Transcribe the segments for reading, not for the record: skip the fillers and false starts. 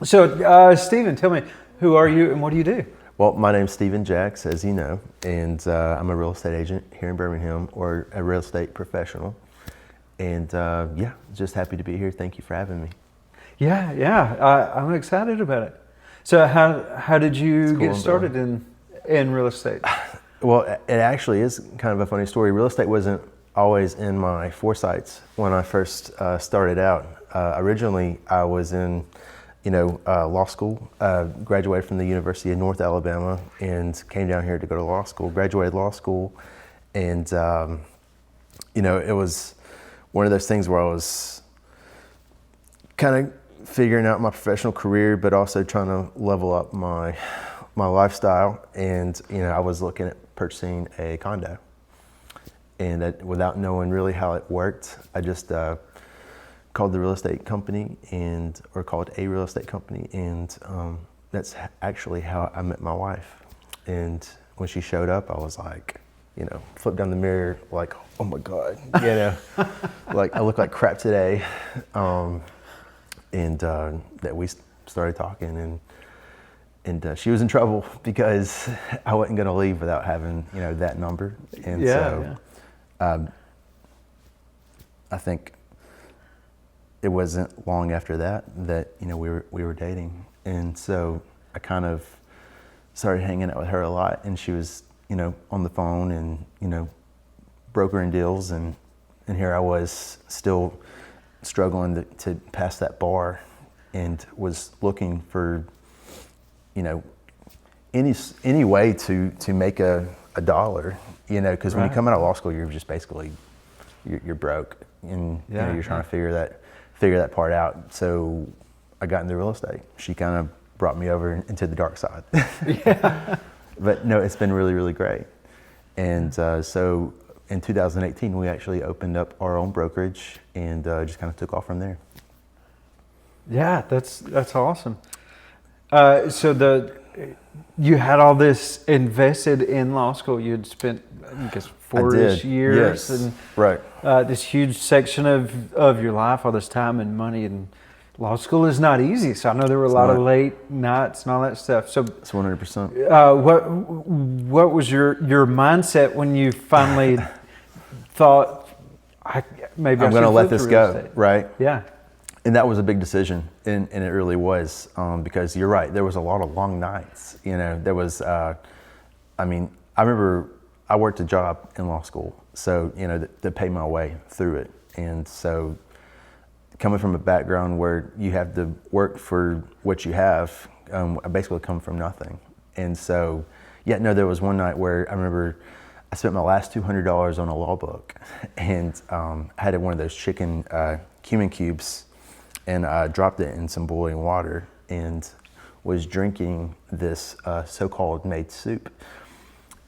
Stephen, tell me, who are you and what do you do? Well, my name's Stephen Jacks, as you know, and I'm a real estate agent here in Birmingham, or a real estate professional. And just happy to be here. Thank you for having me. I'm excited about it. So how did you Cool, get started in real estate? Well, it actually is kind of a funny story. Real estate wasn't always in my foresights when I first started out. Originally, I was in law school, graduated from the University of North Alabama and came down here to go to law school, graduated law school. And, it was one of those things where I was kind of figuring out my professional career, but also trying to level up my lifestyle. And, I was looking at purchasing a condo. And without knowing really how it worked, I just called a real estate company and that's actually how I met my wife. And when she showed up, I was like, flipped down the mirror like, oh my God, like I look like crap today. That we started talking and she was in trouble because I wasn't going to leave without having, that number. And I think it wasn't long after that we were dating, and so I kind of started hanging out with her a lot, and she was on the phone and brokering deals, and here I was still struggling to pass that bar, and was looking for any way to make a dollar, because when you come out of law school, you're just basically you're broke, and you're trying to figure that part out. So I got into real estate. She kind of brought me over into the dark side. But no, it's been really, really great. And so in 2018, we actually opened up our own brokerage and just kind of took off from there. Yeah, that's awesome. You had all this invested in law school. You had spent, I guess, 4-ish years, yes. And right. This huge section of your life, all this time and money, and law school is not easy. So I know there were a lot of late nights and all that stuff. So it's 100%. What was your mindset when you finally thought, I'm going to let this go, right? Yeah. And that was a big decision, and it really was, because you're right, there was a lot of long nights. There was, I remember I worked a job in law school, so, to pay my way through it. And so coming from a background where you have to work for what you have, I basically come from nothing. And so, there was one night where I remember I spent my last $200 on a law book, and I had one of those chicken cumin cubes, and I dropped it in some boiling water and was drinking this so-called made soup,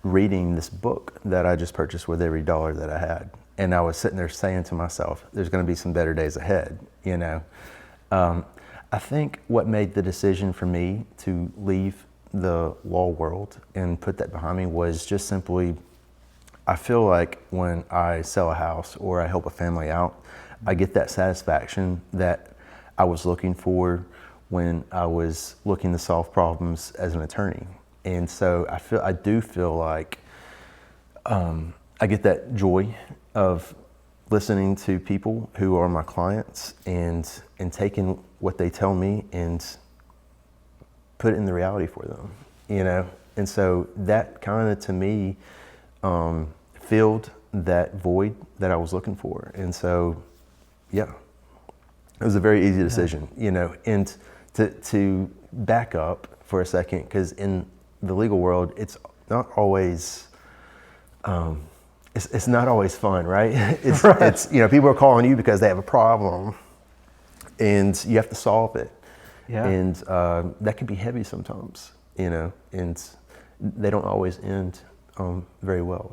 reading this book that I just purchased with every dollar that I had. And I was sitting there saying to myself, there's going to be some better days ahead, I think what made the decision for me to leave the law world and put that behind me was just simply, I feel like when I sell a house or I help a family out, I get that satisfaction that I was looking for when I was looking to solve problems as an attorney. And so I do feel like I get that joy of listening to people who are my clients and taking what they tell me and put it in the reality for them, And so that kind of, to me, filled that void that I was looking for. And so, it was a very easy decision, and to back up for a second, because in the legal world, it's not always, it's not always fun, right? It's people are calling you because they have a problem, and you have to solve it, and that can be heavy sometimes, and they don't always end very well,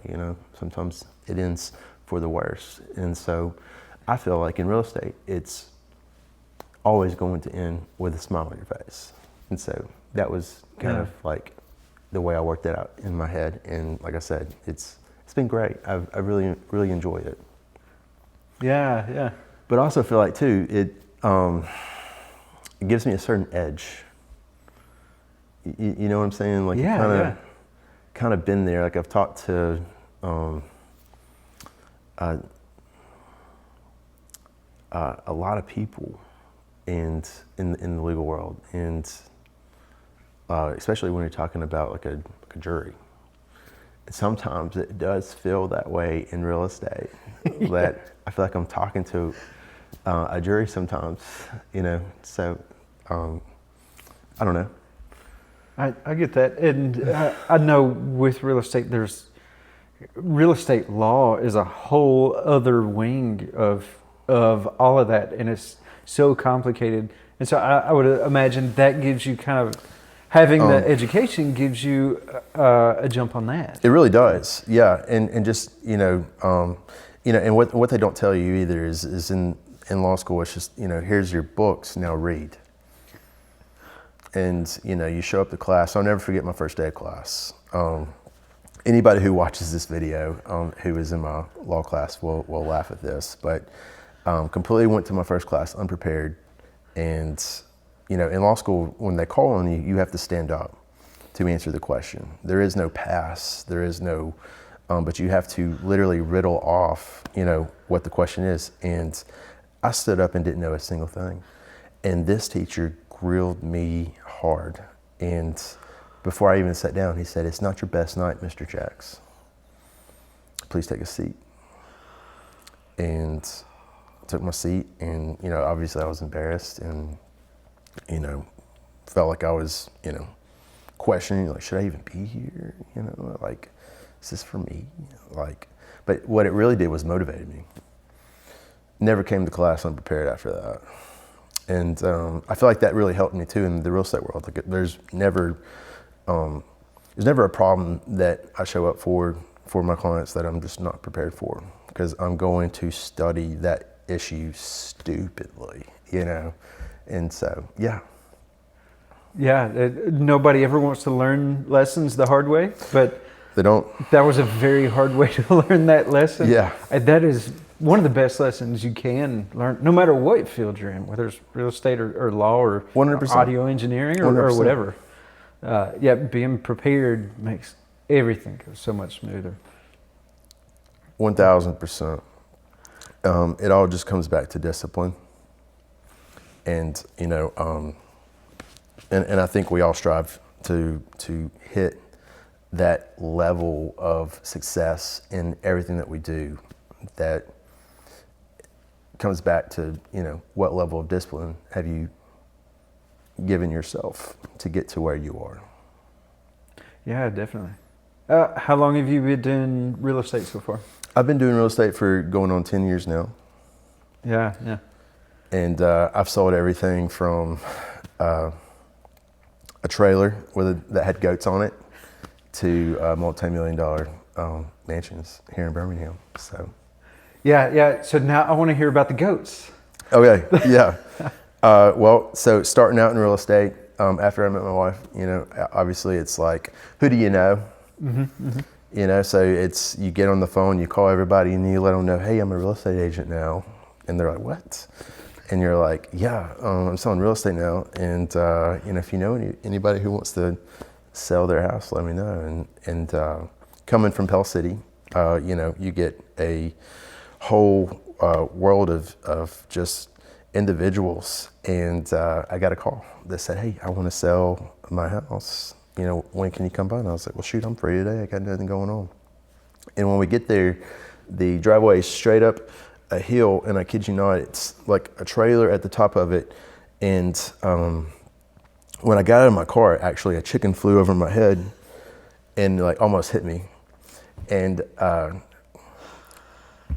Sometimes it ends for the worse, and so I feel like in real estate, it's always going to end with a smile on your face. And so that was kind of like the way I worked it out in my head. And like I said, it's been great. I really, really enjoyed it. Yeah. But I also feel like too, it gives me a certain edge. You know what I'm saying? Like, Yeah, kind of been there. Like, I've talked to a lot of people, and in the legal world, and especially when you're talking about like a jury. Sometimes it does feel that way in real estate. yeah. That I feel like I'm talking to a jury sometimes. You know, so I don't know. I get that, and I know with real estate, real estate law is a whole other wing of all of that, and it's so complicated. And so I would imagine that gives you kind of having the education gives you a jump on that. It really does, yeah. And just and what they don't tell you either is in law school, it's just, here's your books, now read. And you show up to class. I'll never forget my first day of class. Anybody who watches this video, who is in my law class, will laugh at this. But completely went to my first class unprepared. And in law school, when they call on you, you have to stand up to answer the question. There is no pass. There is no, but you have to literally riddle off, what the question is. And I stood up and didn't know a single thing. And this teacher grilled me hard. And before I even sat down, he said, "It's not your best night, Mr. Jacks. Please take a seat." And I took my seat, and obviously I was embarrassed, and felt like I was questioning, like, should I even be here? Like, is this for me? Like, but what it really did was motivated me. Never came to class unprepared after that. And I feel like that really helped me too in the real estate world. Like, there's never a problem that I show up for my clients that I'm just not prepared for, because I'm going to study that issue stupidly, and so yeah. Yeah, nobody ever wants to learn lessons the hard way, but They don't. that was a very hard way to learn that lesson. Yeah. And that is one of the best lessons you can learn, no matter what field you're in, whether it's real estate or law or 100%. audio engineering or 100%. whatever. Being prepared makes everything go so much smoother. 1000%. It all just comes back to discipline. And, and I think we all strive to hit that level of success in everything that we do. That comes back to, what level of discipline have you given yourself to get to where you are? Yeah, definitely. How long have you been doing real estate so far? I've been doing real estate for going on 10 years now. Yeah. And I've sold everything from a trailer that had goats on it to multi-million-dollar mansions here in Birmingham. So. Yeah. So now I want to hear about the goats. Okay, yeah. So starting out in real estate, after I met my wife, obviously it's like, who do you know? Mm-hmm. So it's, you get on the phone, you call everybody, and you let them know, hey, I'm a real estate agent now. And they're like, what? And you're like, yeah, I'm selling real estate now. And, if you know anybody who wants to sell their house, let me know. And coming from Pell City, you get a whole world of just individuals. And I got a call that said, hey, I want to sell my house. When can you come by? And I was like, well, shoot, I'm free today. I got nothing going on. And when we get there, the driveway is straight up a hill, and I kid you not, it's like a trailer at the top of it. And when I got out of my car, actually a chicken flew over my head and like almost hit me. And I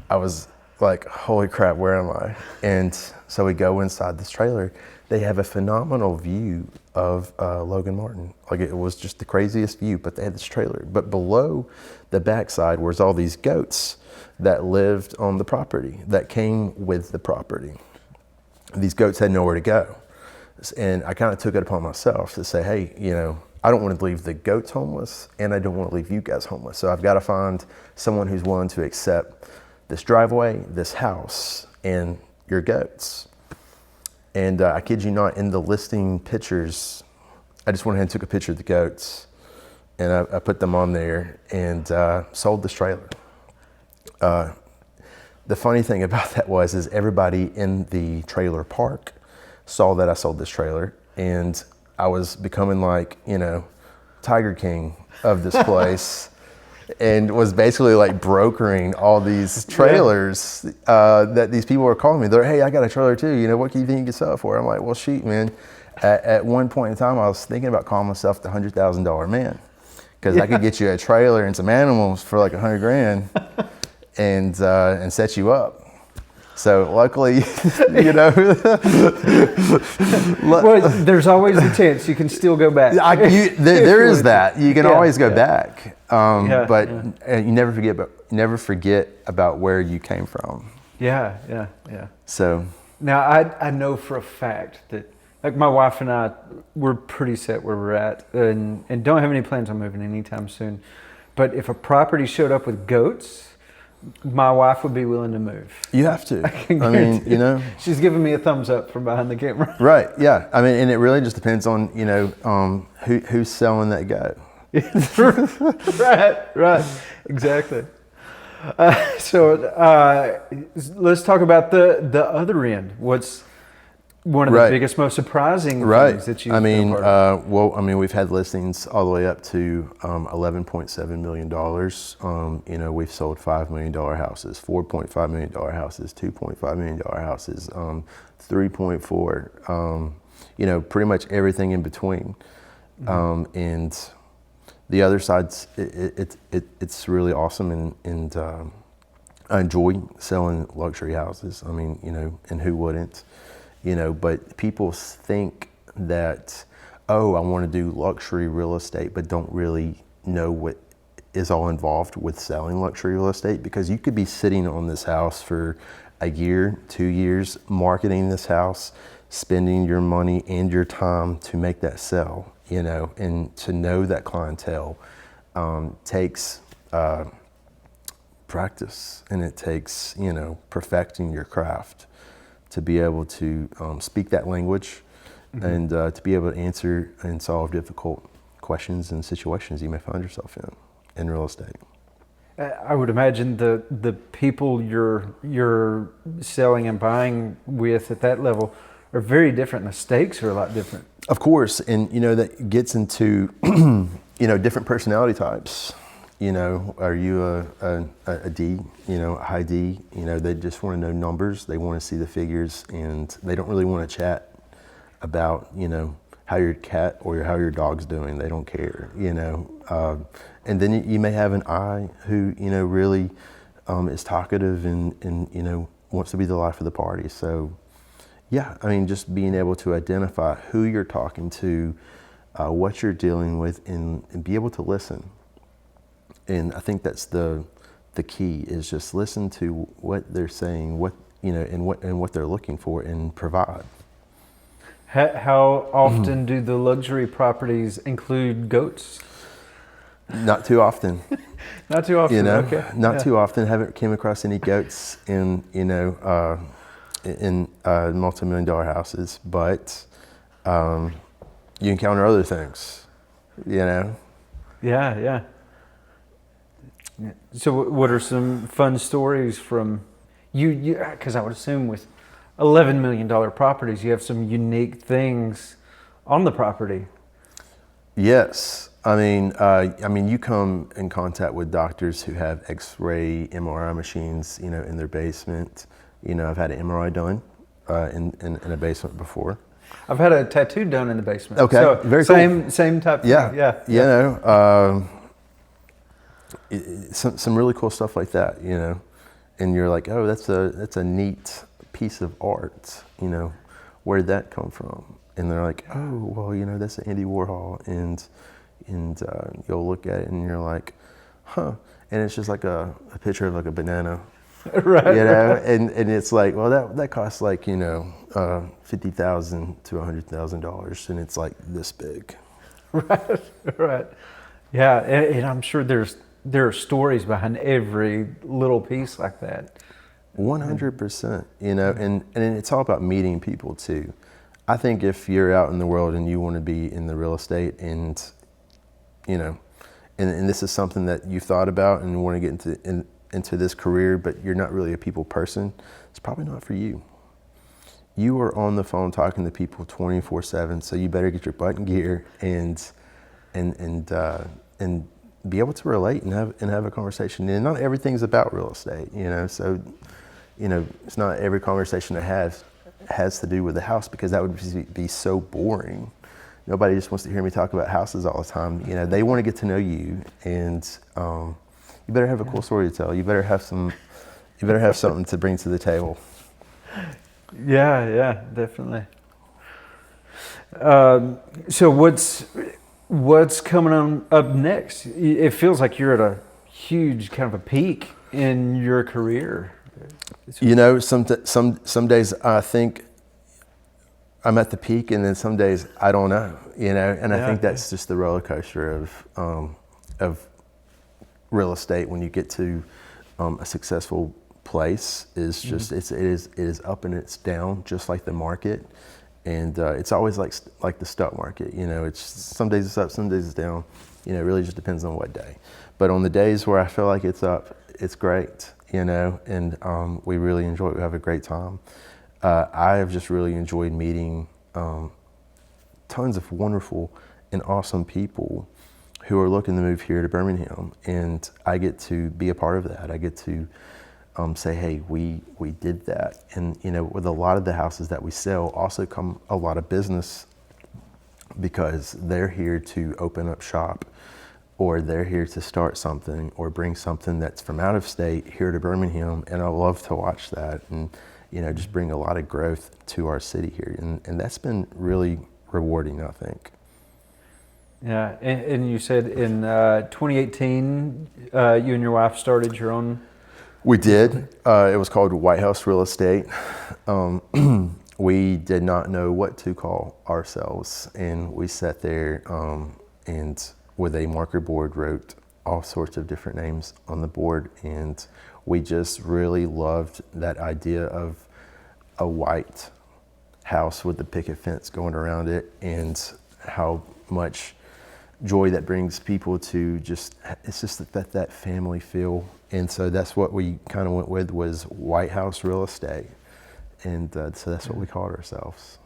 was like, holy crap, where am I? And so we go inside this trailer. They have a phenomenal view of Logan Martin. Like, it was just the craziest view, but they had this trailer. But below the backside was all these goats that lived on the property, that came with the property. These goats had nowhere to go. And I kind of took it upon myself to say, hey, I don't want to leave the goats homeless, and I don't want to leave you guys homeless. So I've got to find someone who's willing to accept this driveway, this house, and your goats. And I kid you not, in the listing pictures, I just went ahead and took a picture of the goats, and I put them on there and sold this trailer. The funny thing about that is everybody in the trailer park saw that I sold this trailer, and I was becoming like, Tiger King of this place. And was basically like brokering all these trailers that these people were calling me. They're, hey, I got a trailer too. What do you think you can sell it for? I'm like, well, shoot, man. At one point in time, I was thinking about calling myself the $100,000 man, because I could get you a trailer and some animals for like $100,000 and set you up. So luckily, Well, there's always a chance you can still go back. There is that. You can always go back, but you never forget about where you came from. Yeah. So now I know for a fact that, like, my wife and I, we're pretty set where we're at, and don't have any plans on moving anytime soon. But if a property showed up with goats, my wife would be willing to move. You have to. I mean, She's giving me a thumbs up from behind the camera. Right. Yeah. I mean, and it really just depends on who's selling that goat. Right. Exactly. So let's talk about the other end. What's one of the biggest, most surprising things that you've been a part of? We've had listings all the way up to $11.7 million. We've sold $5 million houses, $4.5 million houses, $2.5 million houses, 3.4, pretty much everything in between. And the other side's, it's really awesome, and I enjoy selling luxury houses. I mean, and who wouldn't? But people think that, I want to do luxury real estate, but don't really know what is all involved with selling luxury real estate, because you could be sitting on this house for a year, 2 years, marketing this house, spending your money and your time to make that sell, and to know that clientele takes practice, and it takes, perfecting your craft to be able to speak that language, and to be able to answer and solve difficult questions and situations you may find yourself in real estate. I would imagine the people you're selling and buying with at that level are very different, and the stakes are a lot different. Of course, and that gets into different personality types. Are you a D, a high D? They just want to know numbers. They want to see the figures, and they don't really want to chat about, how your cat or how your dog's doing. They don't care, And then you may have an I who, really is talkative and wants to be the life of the party. So, yeah, just being able to identify who you're talking to, what you're dealing with, and be able to listen. And I think that's the key, is just listen to what they're saying, and what they're looking for, and provide. How often do the luxury properties include goats? Not too often. Not too often. Okay. Not too often. Haven't came across any goats in multi-million-dollar houses, but you encounter other things. Yeah. So what are some fun stories from you? Because I would assume with $11 million properties, you have some unique things on the property. Yes. You come in contact with doctors who have X-ray, MRI machines, in their basement. I've had an MRI done in a basement before. I've had a tattoo done in the basement. Okay, so very cool. Same type of thing. Yeah. Some really cool stuff like that, and you're like, oh, that's a neat piece of art, where did that come from? And they're like, oh, well, that's Andy Warhol, and you'll look at it and you're like, huh, and it's just like a picture of like a banana, right? And it's like, well, that costs like $50,000 to $100,000, and it's like this big. Right. Yeah, and I'm sure there are stories behind every little piece like that. 100%. You know, and it's all about meeting people too. I think if you're out in the world and you want to be in the real estate and, you know, and this is something that you've thought about and you want to get into this career, but you're not really a people person, it's probably not for you. You are on the phone talking to people 24/7, so you better get your butt in gear and be able to relate and have a conversation. And not everything's about real estate, you know. So, you know, it's not every conversation that has to do with the house, because that would be so boring. Nobody just wants to hear me talk about houses all the time. You know, they want to get to know you, and you better have a cool story to tell. You better have something to bring to the table. Yeah, definitely. So what's coming on up next? It feels like you're at a huge kind of a peak in your career. You know, some days I think I'm at the peak, and then some days I don't know. You know, and I think that's just the roller coaster of real estate. When you get to a successful place, is just it is up and it's down, just like the market. And it's always like the stock market, you know, it's some days it's up, some days it's down, you know, it really just depends on what day. But on the days where I feel like it's up, it's great, you know, and we really enjoy it, we have a great time. I have just really enjoyed meeting tons of wonderful and awesome people who are looking to move here to Birmingham, and I get to be a part of that. I get to say, hey, we did that. And, you know, with a lot of the houses that we sell also come a lot of business, because they're here to open up shop, or they're here to start something or bring something that's from out of state here to Birmingham. And I love to watch that, and, you know, just bring a lot of growth to our city here. And that's been really rewarding, I think. Yeah, and you said in 2018, you and your wife started your own. We did. It was called White House Real Estate. We did not know what to call ourselves, and we sat there and with a marker board wrote all sorts of different names on the board, and we just really loved that idea of a white house with the picket fence going around it, and how much joy that brings people to it's just that family feel. And so that's what we kind of went with, was White House Real Estate. And so that's what we called ourselves.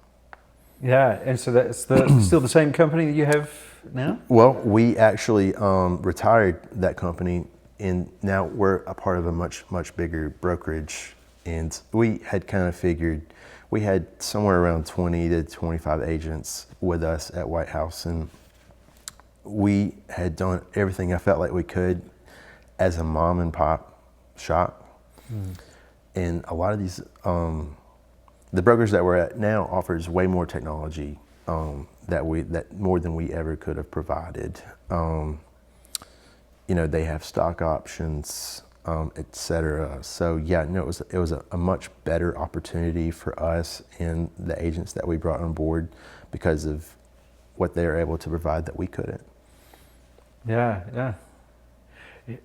Yeah, and so that's still the same company that you have now? Well, we actually retired that company, and now we're a part of a much, much bigger brokerage. And we had kind of figured we had somewhere around 20 to 25 agents with us at White House, and we had done everything I felt like we could as a mom and pop shop. And a lot of these, the brokers that we're at now offers way more technology that more than we ever could have provided. You know, they have stock options, et cetera. So yeah, no, it was a much better opportunity for us and the agents that we brought on board, because of what they were able to provide that we couldn't. Yeah.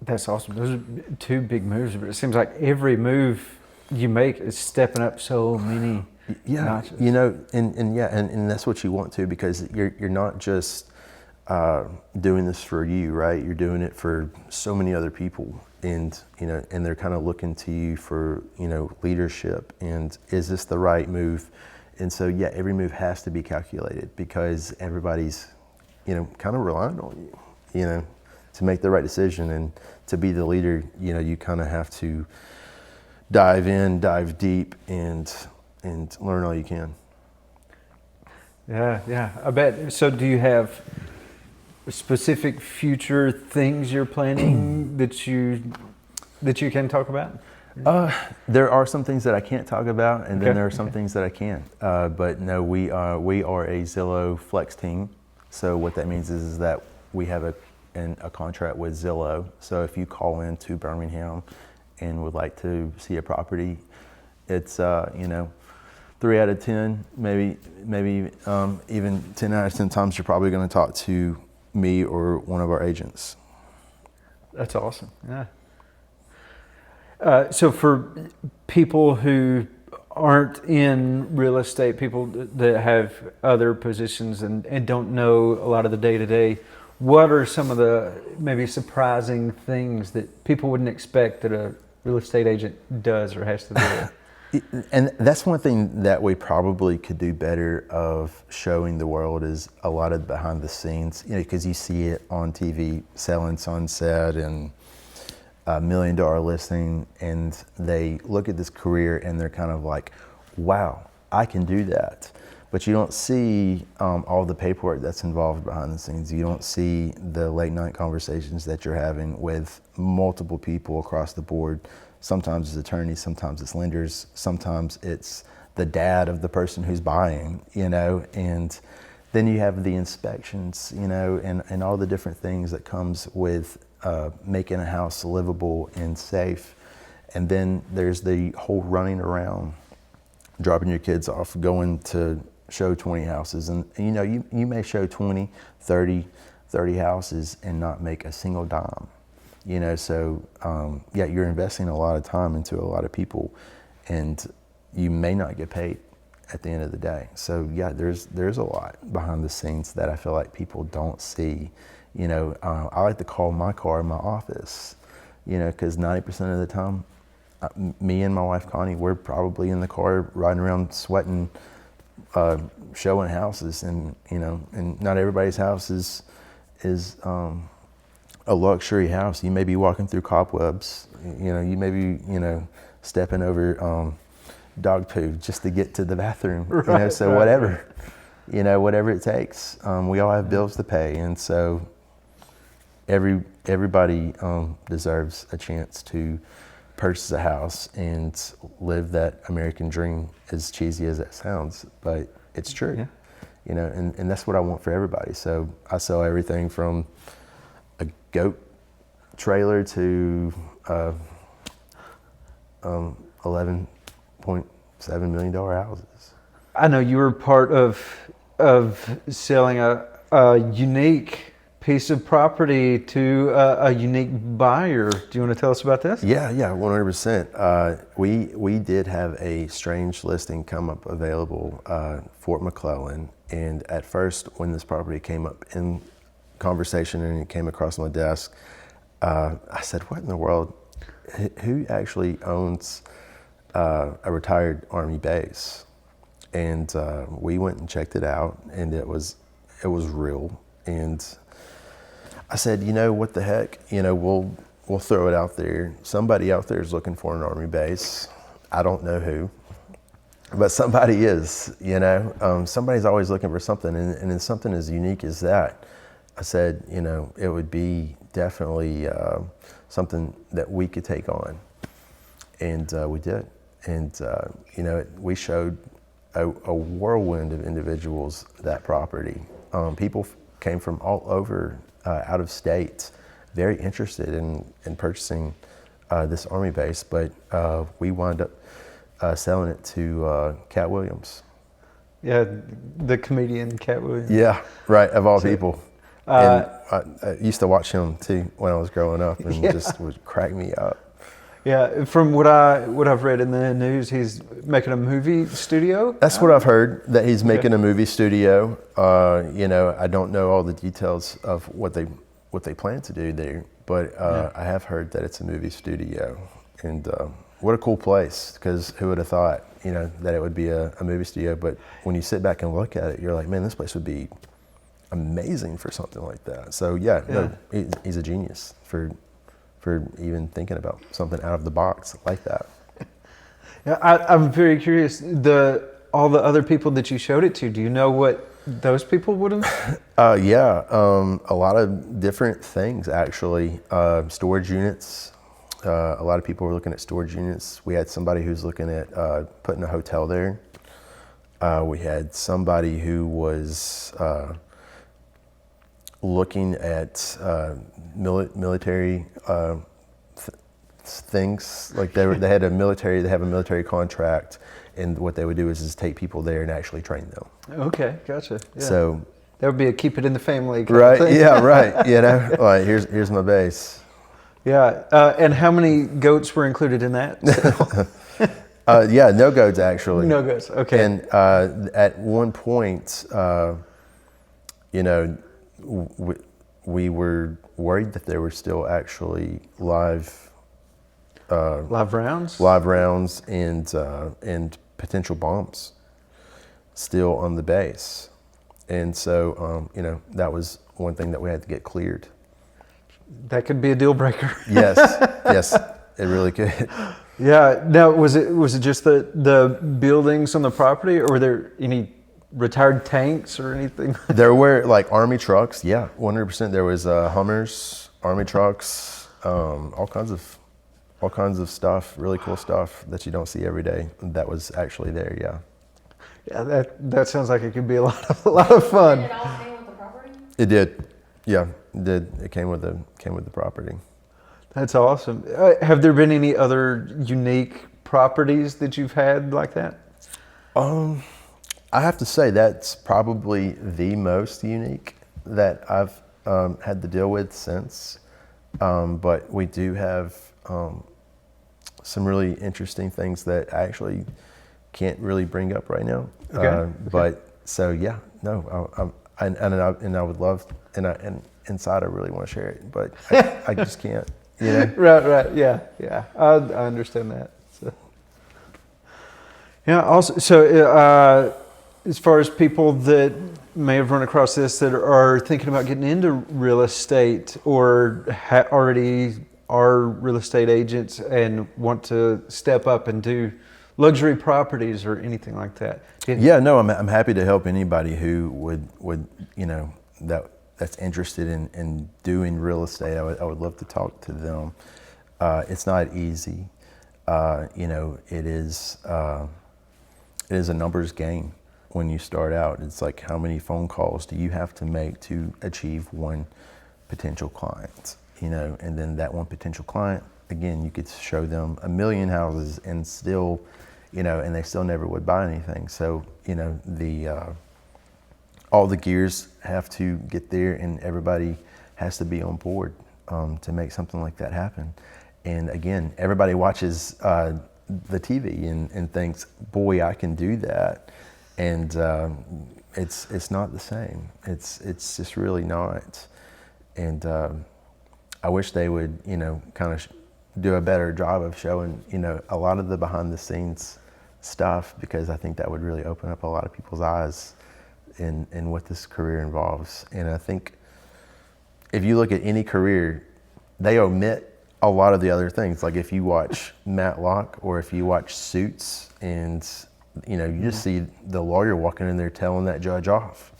That's awesome. Those are two big moves, but it seems like every move you make is stepping up so many notches. You know, and that's what you want to, because you're not just doing this for you, right? You're doing it for so many other people, and you know, and they're kind of looking to you for, you know, leadership, and is this the right move? And so yeah, every move has to be calculated, because everybody's, you know, kind of relying on you, you know, to make the right decision. And to be the leader, you know, you kind of have to dive deep and learn all you can. Yeah, I bet. So do you have specific future things you're planning that you can talk about? There are some things that I can't talk about, and then there are some things that I can. But no, we are a Zillow Flex team. So what that means is that we have a contract with Zillow. So if you call in to Birmingham and would like to see a property, it's you know, 3 out of 10, maybe even 10 out of 10 times you're probably going to talk to me or one of our agents. That's awesome. Yeah. So for people who aren't in real estate, people that have other positions and don't know a lot of the day to day, what are some of the maybe surprising things that people wouldn't expect that a real estate agent does or has to do? And that's one thing that we probably could do better of showing the world is a lot of behind the scenes, because you see it on TV, Selling Sunset and $1 Million Listing, and they look at this career and they're kind of like, wow, I can do that. But you don't see all the paperwork that's involved behind the scenes. You don't see the late night conversations that you're having with multiple people across the board. Sometimes it's attorneys, sometimes it's lenders, sometimes it's the dad of the person who's buying, and then you have the inspections, and all the different things that comes with making a house livable and safe. And then there's the whole running around, dropping your kids off, going to show 20 houses. And you may show 20, 30 houses and not make a single dime. So you're investing a lot of time into a lot of people, and you may not get paid at the end of the day. So there's a lot behind the scenes that I feel like people don't see. I like to call my car my office, because 90% of the time, me and my wife Connie, we're probably in the car riding around sweating, showing houses, and not everybody's house is a luxury house. You may be walking through cobwebs, you may be stepping over dog poo just to get to the bathroom. Whatever, whatever it takes. We all have bills to pay, and so everybody deserves a chance to purchase a house and live that American dream, as cheesy as that sounds, but it's true. And that's what I want for everybody. So I sell everything from a goat trailer to $11.7 million houses. I know you were part of selling a unique piece of property to a unique buyer. Do you want to tell us about this? Yeah, 100%. We did have a strange listing come up available, Fort McClellan, and at first when this property came up in conversation and it came across my desk, I said, what in the world? Who actually owns a retired Army base? And we went and checked it out, and it was real. And I said, what the heck? We'll throw it out there. Somebody out there is looking for an Army base. I don't know who, but somebody is. Somebody's always looking for something, and it's something as unique as that. I said, it would be definitely something that we could take on, and we did. And we showed a whirlwind of individuals that property. People came from all over, out of state, very interested in purchasing this Army base, but we wound up selling it to Cat Williams. Yeah, the comedian Cat Williams. Yeah, right, of all people. And I used to watch him too when I was growing up, and just would crack me up. Yeah, from what I've read in the news, he's making a movie studio. That's what I've heard, that he's making a movie studio. I don't know all the details of what they plan to do there, but I have heard that it's a movie studio. And what a cool place, because who would have thought, that it would be a movie studio? But when you sit back and look at it, you're like, man, this place would be amazing for something like that. So no, he's a genius for even thinking about something out of the box like that. Yeah, I'm very curious. All the other people that you showed it to, do you know what those people would have? A lot of different things actually. Storage units. A lot of people were looking at storage units. We had somebody who's looking at putting a hotel there. We had somebody who was looking at military things. Like they have a military contract, and what they would do is take people there and actually train them. Okay, gotcha. Yeah. So that would be a keep it in the family kind right, of thing. yeah, right. Like here's my base. Yeah. And how many goats were included in that? Yeah, no goats actually. No goats. Okay. And at one point, you know, we were worried that there were still actually live Live rounds? rounds and potential bombs still on the base. And so, you know, that was one thing that we had to get cleared. That could be a deal breaker. Yes, yes, it really could. Yeah. Now, was it just the buildings on the property, or were there any retired tanks or anything? There were like Army trucks, yeah, 100%. There was Hummers, Army trucks, all kinds of stuff, really cool stuff that you don't see every day. That was actually there, yeah. Yeah, that sounds like it could be a lot of fun. Did it all stay with the property? It did, yeah, it did. It came with the property. That's awesome. Have there been any other unique properties that you've had like that? I have to say that's probably the most unique that I've had to deal with since. But we do have some really interesting things that I actually can't really bring up right now. Okay. But so yeah, no, and I would love, and inside I really want to share it, but I just can't. You know? Right. Yeah. I understand that. So. Yeah. Also, so as far as people that may have run across this that are thinking about getting into real estate or already are real estate agents and want to step up and do luxury properties or anything like that. Yeah, no, I'm happy to help anybody who would you know, that's interested in doing real estate. I would love to talk to them. It's not easy. You know, it is a numbers game when you start out. It's like, how many phone calls do you have to make to achieve one potential client? You know, and then that one potential client, again, you could show them 1 million houses and still, you know, and they still never would buy anything. So, you know, all the gears have to get there, and everybody has to be on board to make something like that happen. And again, everybody watches the TV and thinks, boy, I can do that. And it's not the same. It's just really not. And I wish they would, you know, kind of do a better job of showing, you know, a lot of the behind the scenes stuff, because I think that would really open up a lot of people's eyes in what this career involves. And I think if you look at any career, they omit a lot of the other things. Like if you watch Matlock or if you watch Suits, and you know, you just see the lawyer walking in there telling that judge off.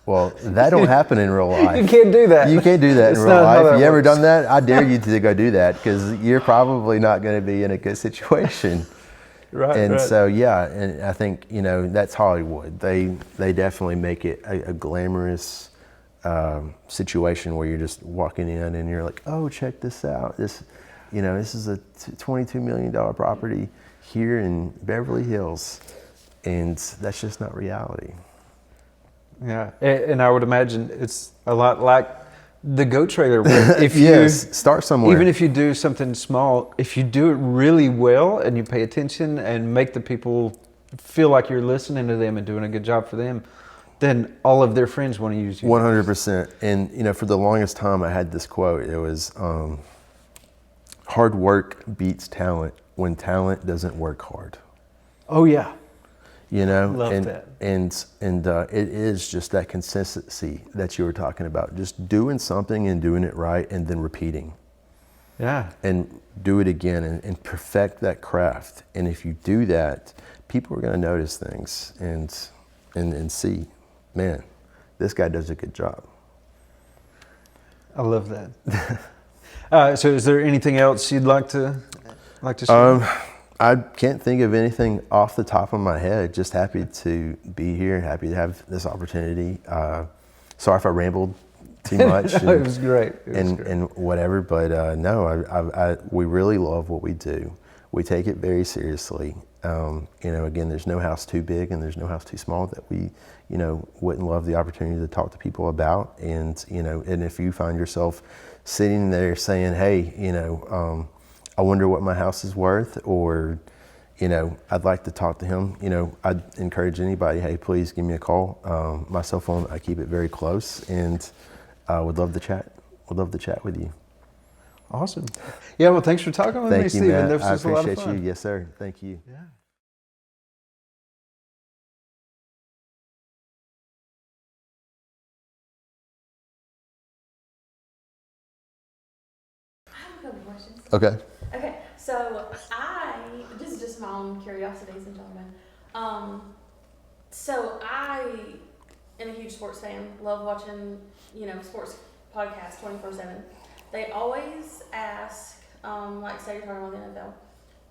Well, that don't happen in real life. You can't do that. You can't do that in It's real not how life. that You ever works. done that? I dare you to go do that, because you're probably not going to be in a good situation. Right. And right. so, yeah, and I think, you know, that's Hollywood. They definitely make it a glamorous situation where you're just walking in and you're like, oh, check this out. This is a $22 million property here in Beverly Hills. And that's just not reality. Yeah, and I would imagine it's a lot like the goat trailer. Where if Yes, start somewhere. Even if you do something small, if you do it really well and you pay attention and make the people feel like you're listening to them and doing a good job for them, then all of their friends want to use you. 100%. And, you know, for the longest time I had this quote. It was, hard work beats talent when talent doesn't work hard. Oh yeah. You know, Love that. And it is just that consistency that you were talking about, just doing something and doing it right, and then repeating. Yeah. And do it again and perfect that craft. And if you do that, people are going to notice things and see, man, this guy does a good job. I love that. So is there anything else you'd like to share? I can't think of anything off the top of my head. Just happy to be here, happy to have this opportunity. Sorry if I rambled too much. No, it was great. It was great. And whatever, but no, we really love what we do. We take it very seriously, Again, there's no house too big and there's no house too small that we, wouldn't love the opportunity to talk to people about. And, and if you find yourself sitting there saying, hey, I wonder what my house is worth, or, I'd like to talk to him, I'd encourage anybody, hey, please give me a call. My cell phone, I keep it very close, and would love to chat. Would love to chat with you. Awesome. Yeah, well, thanks for talking with me, Thank you, Stephen. Matt. This I was a lot of appreciate fun. you. Yes, sir. Thank you. Yeah. I have a couple questions. Okay. Okay, so this is just my own curiosities and gentlemen. So I am a huge sports fan, love watching, sports podcasts 24/7. They always ask, like say you're talking about the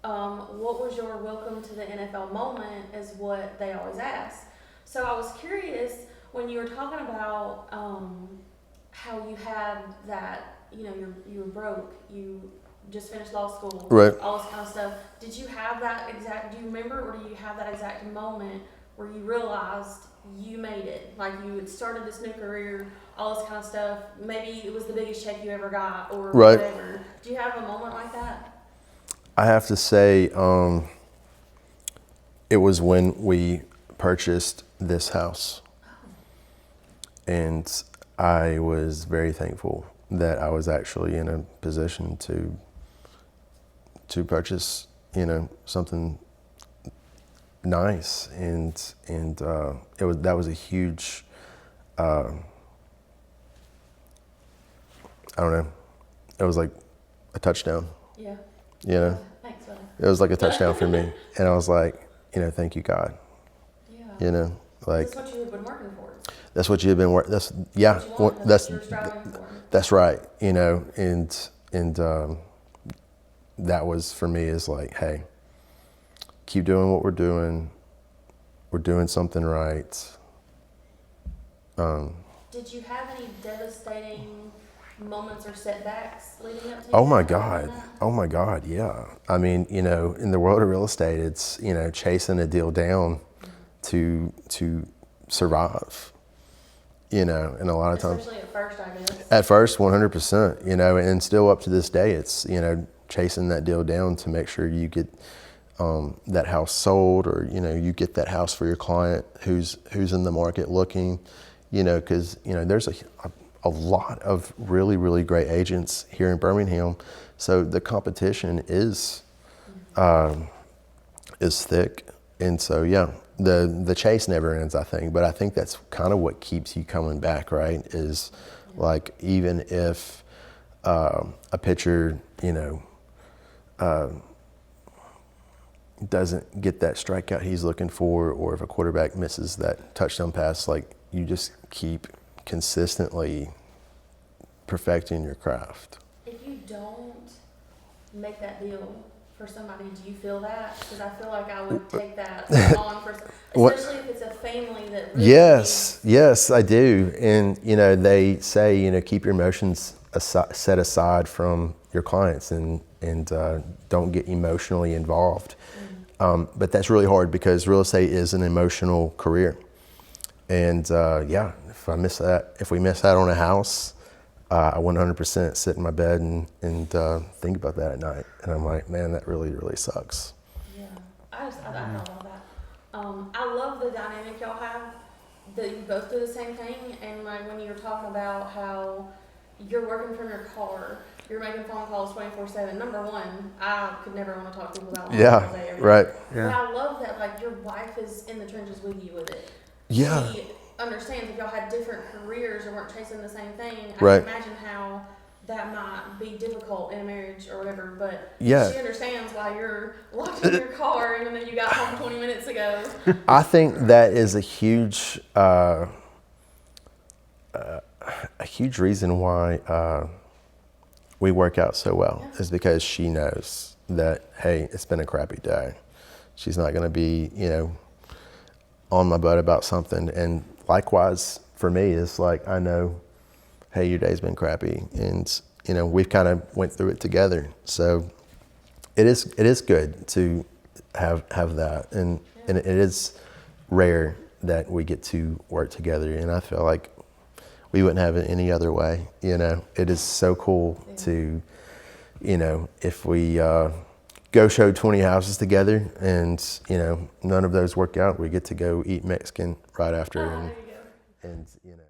NFL, what was your welcome to the NFL moment is what they always ask. So I was curious when you were talking about how you had that, you were broke, you just finished law school, Right. all this kind of stuff. Did you have that exact, do you remember, or do you have that exact moment where you realized you made it? Like you had started this new career, all this kind of stuff. Maybe it was the biggest check you ever got or Right. whatever. Do you have a moment like that? I have to say, it was when we purchased this house. And I was very thankful that I was actually in a position to purchase, something nice, and that was a huge, I don't know, it was like a touchdown. Yeah. Thanks, brother. It was like a touchdown for me, and I was like, thank you, God. Yeah. Like That's what you had been working for. that's what you've been working. That's yeah. What you want, That's you're striving for. that's right. And that was for me is like, hey, keep doing what we're doing. We're doing something right. Did you have any devastating moments or setbacks leading up to Oh my that? God. Oh my God. Yeah. I mean, in the world of real estate, it's, chasing a deal down to survive, and a lot of times, Especially at first, I guess. at first, 100%, and still up to this day, it's, chasing that deal down to make sure you get that house sold, or, you get that house for your client who's in the market looking, because, there's a lot of really, really great agents here in Birmingham. So the competition is thick. And so, yeah, the chase never ends, I think. But I think that's kind of what keeps you coming back, right? Is like, even if a pitcher, doesn't get that strikeout he's looking for, or if a quarterback misses that touchdown pass, like, you just keep consistently perfecting your craft. If you don't make that deal for somebody, do you feel that? Because I feel like I would take that on for, especially if it's a family that really Yes, I do. And, they say, keep your emotions set aside from your clients, and don't get emotionally involved. But that's really hard because real estate is an emotional career. And if we miss out on a house, I 100% sit in my bed and think about that at night. And I'm like, man, that really, really sucks. Yeah, I thought about that. I love the dynamic y'all have, that you both do the same thing. And like when you were talking about how you're working from your car, you're making phone calls 24/7. Number one, I could never want to talk to people about Yeah, right. But I love that, like, your wife is in the trenches with you with it. Yeah. She understands if y'all had different careers or weren't chasing the same thing. I Right. can imagine how that might be difficult in a marriage or whatever, but Yeah. she understands why you're locked in your car even though you got home 20 minutes ago. I think that is a huge reason why we work out so well, is because she knows that, hey, it's been a crappy day. She's not going to be, on my butt about something. And likewise for me, it's like, I know, hey, your day's been crappy, and we've kind of went through it together. So it is good to have that, and it is rare that we get to work together, and I feel like we wouldn't have it any other way. You know, it is so cool to, you know, if we go show 20 houses together and, you know, none of those work out, we get to go eat Mexican right after, There you go. and you know.